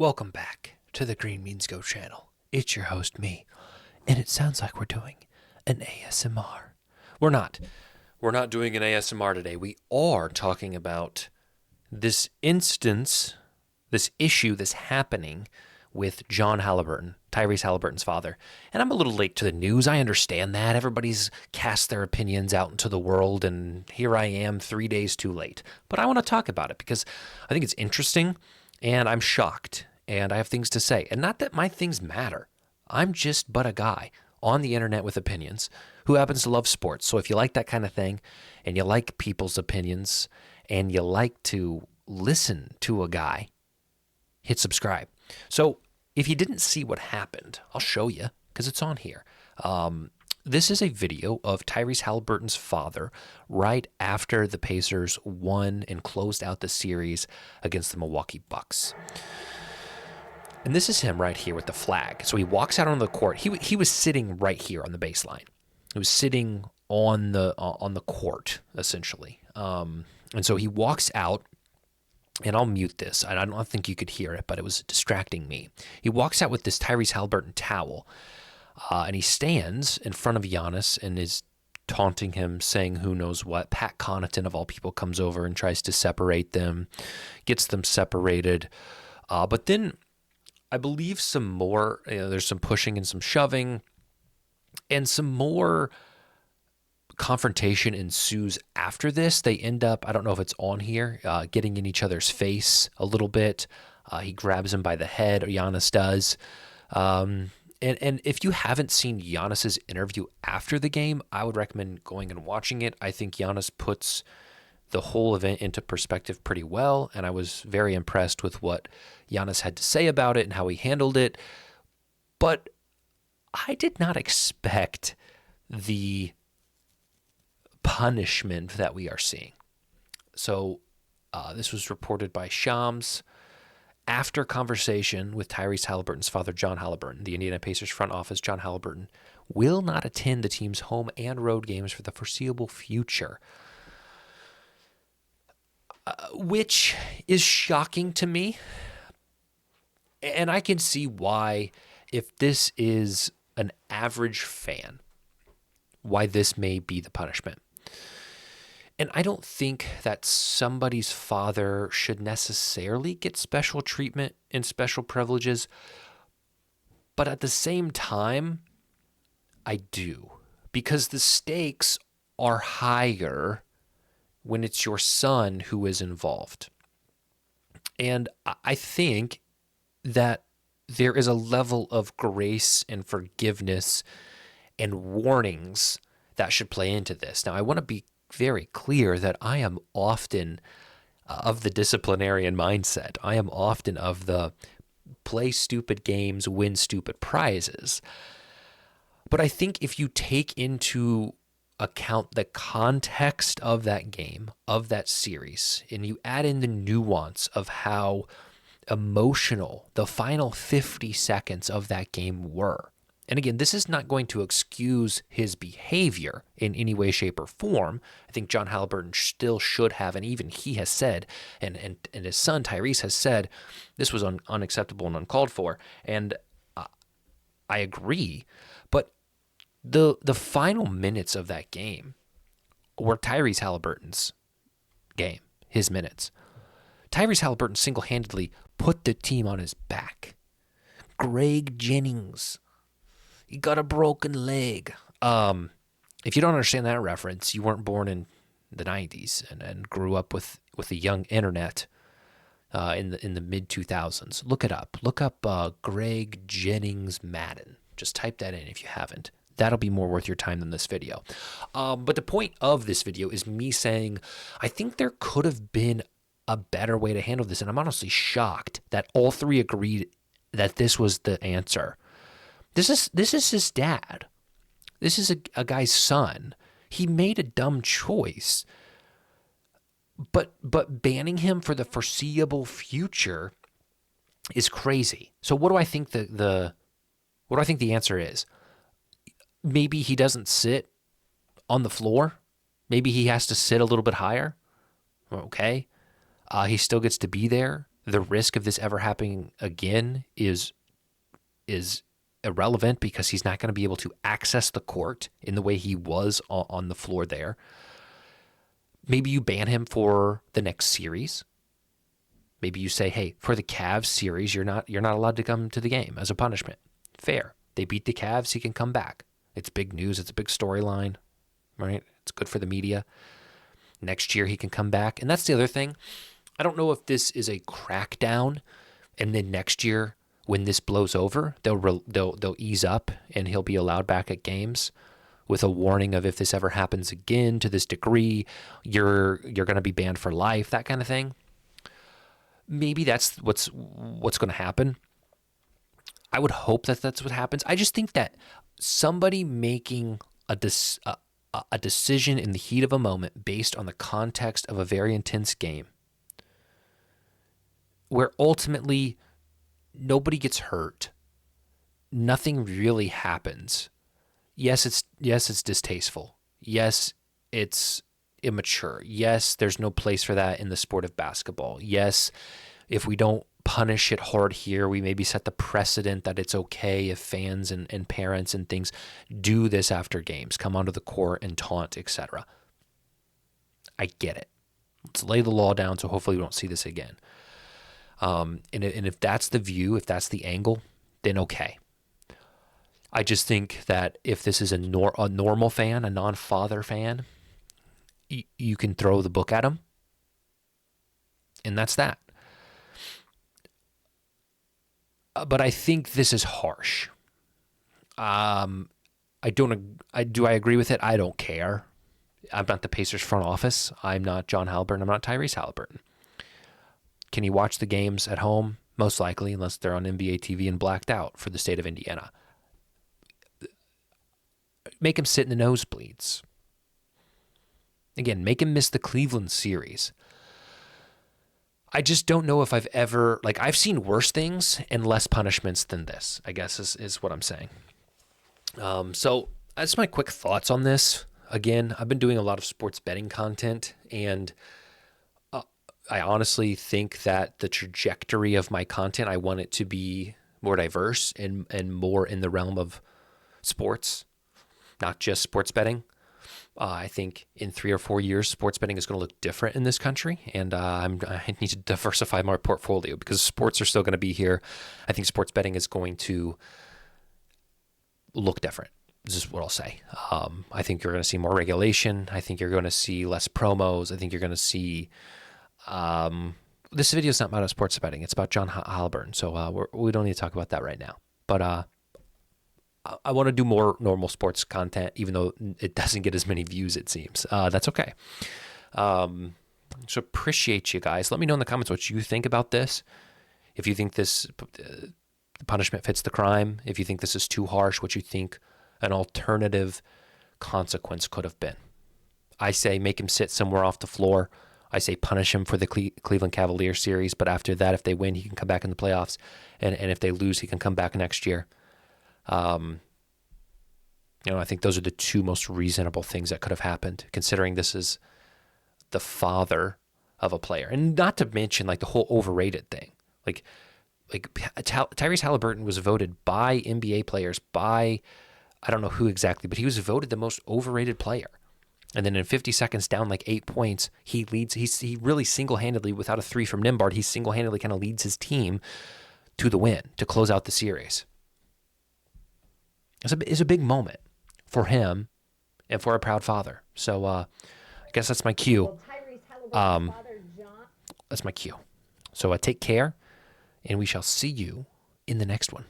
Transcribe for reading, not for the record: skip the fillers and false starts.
Welcome back to the Green Means Go channel. It's your host, me, and it sounds like we're doing an ASMR. We're not. We're not doing an ASMR today. We are talking about this instance, this issue that's happening with John Haliburton, Tyrese Haliburton's father. And I'm a little late to the news. I understand that. Everybody's cast their opinions out into the world, and here I am 3 days too late. But I want to talk about it because I think it's interesting, and I'm shocked. And I have things to say. And not that my things matter. I'm just but a guy on the internet with opinions who happens to love sports. So if you like that kind of thing, and you like people's opinions, and you like to listen to a guy, hit subscribe. So if you didn't see what happened, I'll show you because it's on here. This is a video of Tyrese Haliburton's father right after the Pacers won and closed out the series against the Milwaukee Bucks. And this is him right here with the flag. So he walks out on the court. He was sitting right here on the baseline. He was sitting on the court, essentially. And so he walks out, and I'll mute this. I don't think you could hear it, but it was distracting me. He walks out with this Tyrese Haliburton towel, and he stands in front of Giannis and is taunting him, saying who knows what. Pat Connaughton, of all people, comes over and tries to separate them, gets them separated. But then I believe some more, there's some pushing and some shoving, and some more confrontation ensues after this. They end up, I don't know if it's on here, getting in each other's face a little bit. He grabs him by the head, or Giannis does. And if you haven't seen Giannis's interview after the game, I would recommend going and watching it. I think Giannis puts the whole event into perspective pretty well, and I was very impressed with what Giannis had to say about it and how he handled it. But I did not expect the punishment that we are seeing. So this was reported by Shams. After conversation with Tyrese Haliburton's father, John Haliburton, the Indiana Pacers front office, John Haliburton, will not attend the team's home and road games for the foreseeable future. Which is shocking to me. And I can see why, if this is an average fan, why this may be the punishment. And I don't think that somebody's father should necessarily get special treatment and special privileges. But at the same time, I do. Because the stakes are higher when it's your son who is involved. And I think that there is a level of grace and forgiveness and warnings that should play into this. Now, I want to be very clear that I am often of the disciplinarian mindset. I am often of the play stupid games, win stupid prizes. But I think if you take into account the context of that game, of that series, and you add in the nuance of how emotional the final 50 seconds of that game were. And again, this is not going to excuse his behavior in any way, shape, or form. I think John Haliburton still should have, and even he has said, and his son Tyrese has said, this was unacceptable and uncalled for. And I agree, but the final minutes of that game were Tyrese Haliburton's game, his minutes. Tyrese Haliburton single-handedly put the team on his back. Greg Jennings, he got a broken leg. If you don't understand that reference, you weren't born in the 90s and grew up with the young internet in the mid-2000s. Look it up. Look up Greg Jennings Madden. Just type that in if you haven't. That'll be more worth your time than this video. But the point of this video is me saying, I think there could have been a better way to handle this. And I'm honestly shocked that all three agreed that this was the answer. This is his dad. This is a guy's son. He made a dumb choice. But banning him for the foreseeable future is crazy. So what do I think the answer is? Maybe he doesn't sit on the floor. Maybe he has to sit a little bit higher. Okay. He still gets to be there. The risk of this ever happening again is irrelevant because he's not going to be able to access the court in the way he was on the floor there. Maybe you ban him for the next series. Maybe you say, hey, for the Cavs series, you're not allowed to come to the game as a punishment. Fair. They beat the Cavs, he can come back. It's big news. It's a big storyline, right? It's good for the media. Next year he can come back. And that's the other thing. I don't know if this is a crackdown and then next year when this blows over, they'll ease up and he'll be allowed back at games with a warning of if this ever happens again to this degree, you're going to be banned for life, that kind of thing. Maybe that's what's going to happen. I would hope that that's what happens. I just think that somebody making a decision in the heat of a moment based on the context of a very intense game where ultimately nobody gets hurt, nothing really happens. Yes, it's distasteful. Yes, it's immature. Yes, there's no place for that in the sport of basketball. Yes, if we don't punish it hard here, we maybe set the precedent that it's okay if fans and parents and things do this after games, come onto the court and taunt, etc. I get it. Let's lay the law down so hopefully we don't see this again. And if that's the view, if that's the angle, then okay. I just think that if this is a normal fan, a non-father fan, you can throw the book at him, and that's that. But I think this is harsh. Do I agree with it? I don't care. I'm not the Pacers front office. I'm not John Haliburton. I'm not Tyrese Haliburton. Can he watch the games at home? Most likely, unless they're on NBA TV and blacked out for the state of Indiana. Make him sit in the nosebleeds. Again, make him miss the Cleveland series. I just don't know if I've ever, I've seen worse things and less punishments than this, I guess is what I'm saying. So that's my quick thoughts on this. Again, I've been doing a lot of sports betting content, and I honestly think that the trajectory of my content, I want it to be more diverse and more in the realm of sports, not just sports betting. I think in 3 or 4 years, sports betting is going to look different in this country, and I need to diversify my portfolio because sports are still going to be here. I think sports betting is going to look different. This is what I'll say. I think you're going to see more regulation. I think you're going to see less promos. I think you're going to see... this video is not about sports betting. It's about John Haliburton, so we don't need to talk about that right now. But I want to do more normal sports content, even though it doesn't get as many views, it seems. That's okay. So appreciate you guys. Let me know in the comments what you think about this. If you think this punishment fits the crime, if you think this is too harsh, what you think an alternative consequence could have been. I say make him sit somewhere off the floor. I say punish him for the Cleveland Cavaliers series, but after that, if they win, he can come back in the playoffs, and if they lose, he can come back next year. I think those are the two most reasonable things that could have happened, considering this is the father of a player, and not to mention the whole overrated thing. Tyrese Haliburton was voted by NBA players, by I don't know who exactly, but he was voted the most overrated player. And then in 50 seconds down 8 points, he leads. He really single-handedly, without a three from Nimbard, he single-handedly kind of leads his team to the win, to close out the series. It's a big moment for him and for a proud father. So I guess that's my cue. That's my cue. So take care, and we shall see you in the next one.